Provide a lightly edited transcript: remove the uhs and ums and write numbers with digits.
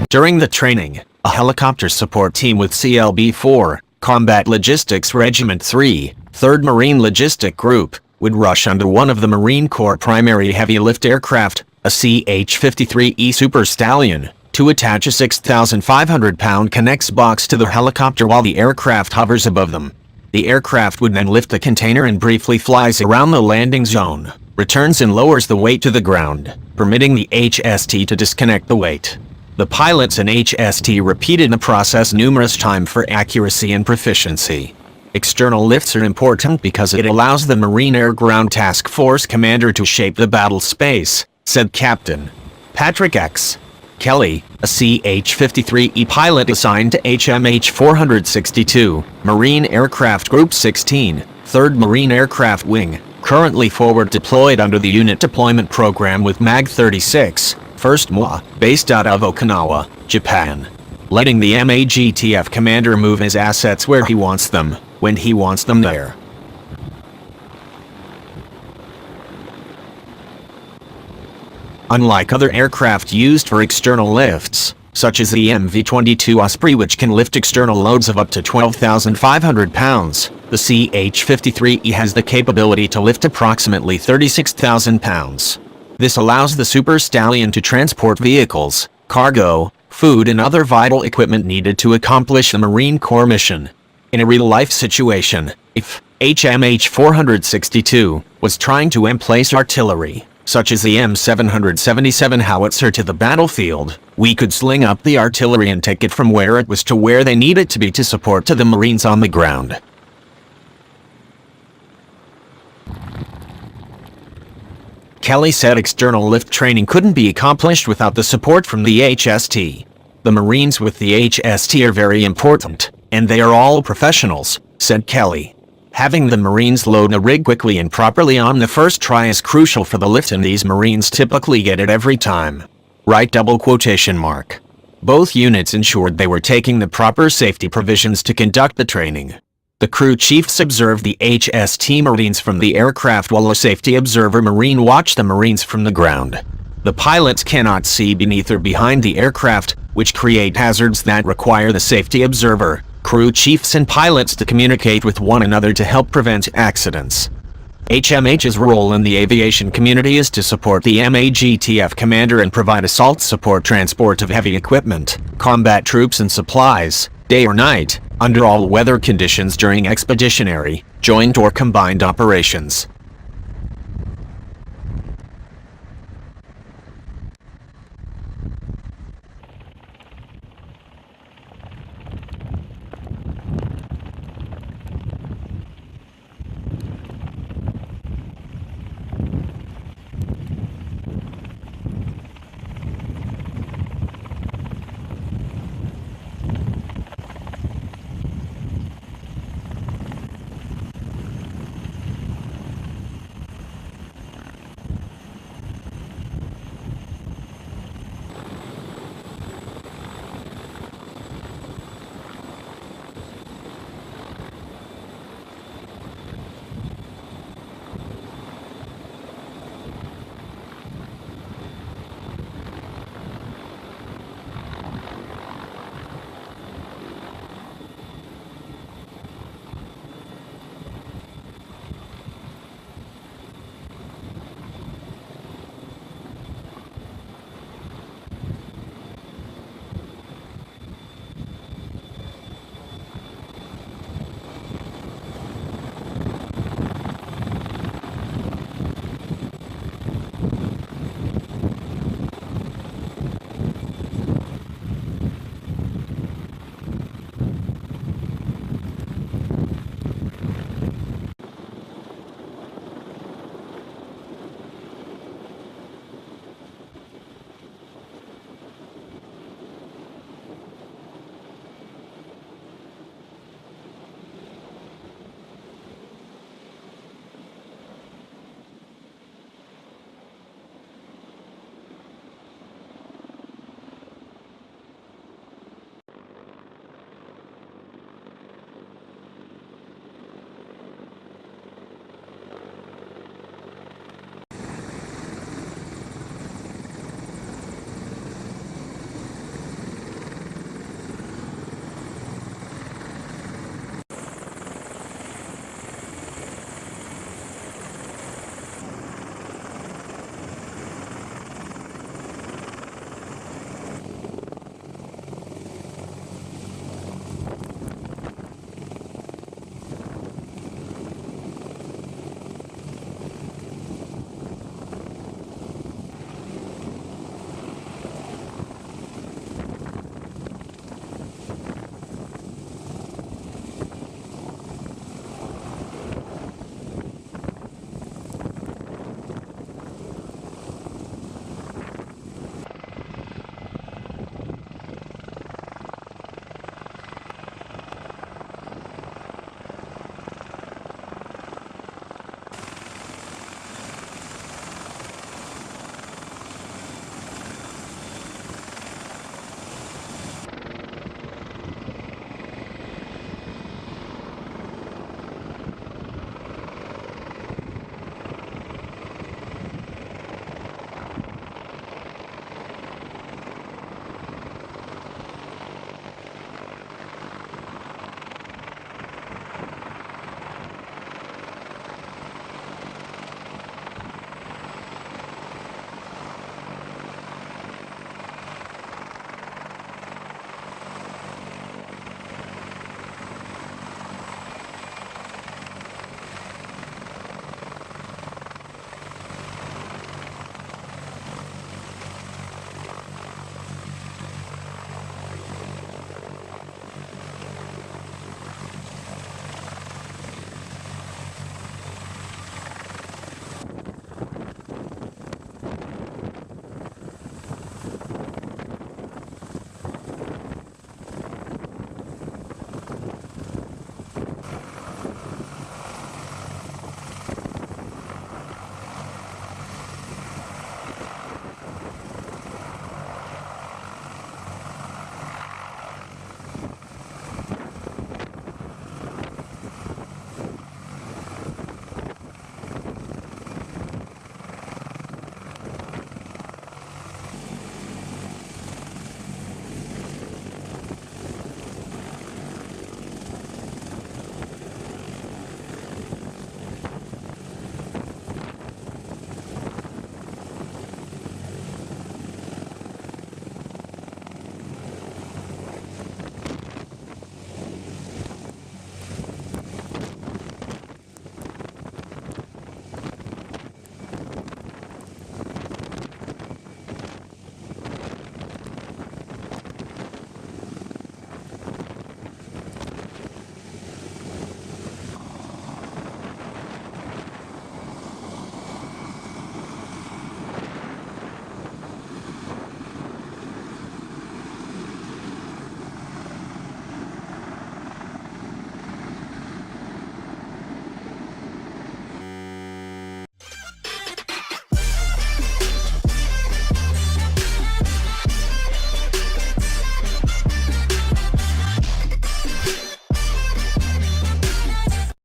During the training, a helicopter support team with CLB-4, Combat Logistics Regiment 3, 3rd Marine Logistic Group, would rush onto one of the Marine Corps' primary heavy-lift aircraft, a CH-53E Super Stallion, to attach a 6,500-pound CONEX box to the helicopter while the aircraft hovers above them. The aircraft would then lift the container and briefly flies around the landing zone, returns and lowers the weight to the ground, permitting the HST to disconnect the weight. The pilots and HST repeated the process numerous times for accuracy and proficiency. External lifts are important because it allows the Marine Air Ground Task Force commander to shape the battle space, said Captain Patrick X. Kelly, a CH-53E pilot assigned to HMH 462, Marine Aircraft Group 16, 3rd Marine Aircraft Wing, currently forward deployed under the Unit Deployment Program with MAG-36, 1st MWA, based out of Okinawa, Japan. Letting the MAGTF commander move his assets where he wants them, when he wants them there. Unlike other aircraft used for external lifts, such as the MV-22 Osprey, which can lift external loads of up to 12,500 pounds, the CH-53E has the capability to lift approximately 36,000 pounds. This allows the Super Stallion to transport vehicles, cargo, food and other vital equipment needed to accomplish the Marine Corps mission. In a real-life situation, if HMH 462 was trying to emplace artillery, such as the M777 howitzer to the battlefield, we could sling up the artillery and take it from where it was to where they need it to be to support to the Marines on the ground. Kelly said external lift training couldn't be accomplished without the support from the HST. The Marines with the HST are very important, and they are all professionals, said Kelly. Having the Marines load a rig quickly and properly on the first try is crucial for the lift, and these Marines typically get it every time. Right? Both units ensured they were taking the proper safety provisions to conduct the training. The crew chiefs observed the HST Marines from the aircraft while a safety observer Marine watched the Marines from the ground. The pilots cannot see beneath or behind the aircraft, which create hazards that require the safety observer, crew chiefs and pilots to communicate with one another to help prevent accidents. HMH's role in the aviation community is to support the MAGTF commander and provide assault support transport of heavy equipment, combat troops and supplies, day or night, under all weather conditions during expeditionary, joint or combined operations.